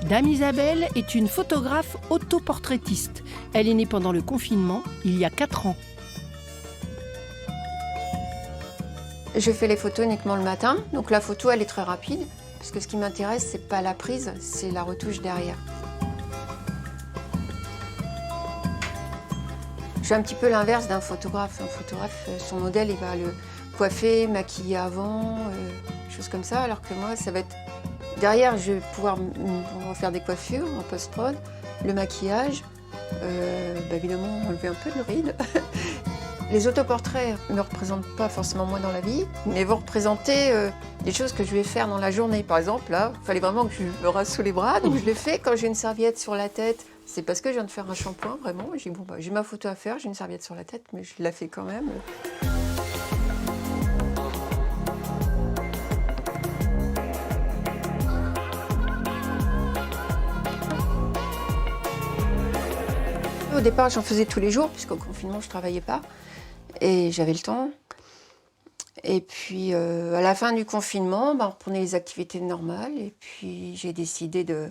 Dame Isabelle est une photographe autoportraitiste. Elle est née pendant le confinement, il y a 4 ans. Je fais les photos uniquement le matin, donc la photo elle est très rapide, parce que ce qui m'intéresse c'est pas la prise, c'est la retouche derrière. Je suis un petit peu l'inverse d'un photographe. Un photographe, son modèle il va le coiffer, maquiller avant, choses comme ça, alors que moi ça va être... Derrière je vais pouvoir faire des coiffures en post-prod, le maquillage, évidemment enlever un peu de ride. Les autoportraits ne me représentent pas forcément moi dans la vie, mais vont représenter des choses que je vais faire dans la journée. Par exemple, là, il fallait vraiment que je me rase sous les bras, donc je l'ai fait. Quand j'ai une serviette sur la tête, c'est parce que je viens de faire un shampoing, vraiment. J'ai dit, bon, j'ai ma photo à faire, j'ai une serviette sur la tête, mais je la fais quand même. Au départ, j'en faisais tous les jours, puisqu'au confinement, je ne travaillais pas. Et j'avais le temps. Et puis, à la fin du confinement, on reprenait les activités normales. Et puis, j'ai décidé de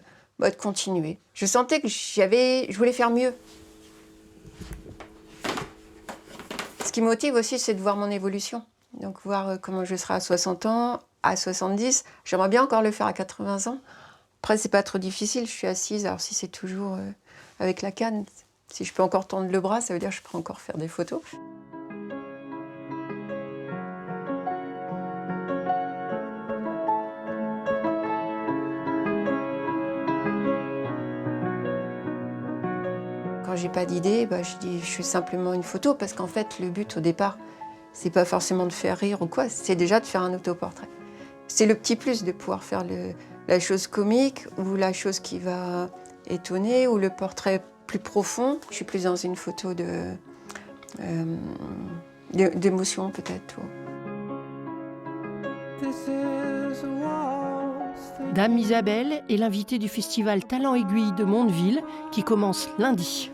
continuer. Je sentais que je voulais faire mieux. Ce qui me motive aussi, c'est de voir mon évolution. Donc, voir comment je serai à 60 ans, à 70. J'aimerais bien encore le faire à 80 ans. Après, c'est pas trop difficile. Je suis assise. Alors, si c'est toujours avec la canne, si je peux encore tendre le bras, ça veut dire que je peux encore faire des photos. Quand j'ai pas d'idée, je dis je suis simplement une photo, parce qu'en fait le but au départ, c'est pas forcément de faire rire ou quoi, c'est déjà de faire un autoportrait. C'est le petit plus de pouvoir faire la chose comique ou la chose qui va étonner ou le portrait plus profond. Je suis plus dans une photo d'émotion peut-être. Dame Isabelle est l'invitée du festival Talent Aiguille de Mondeville qui commence lundi.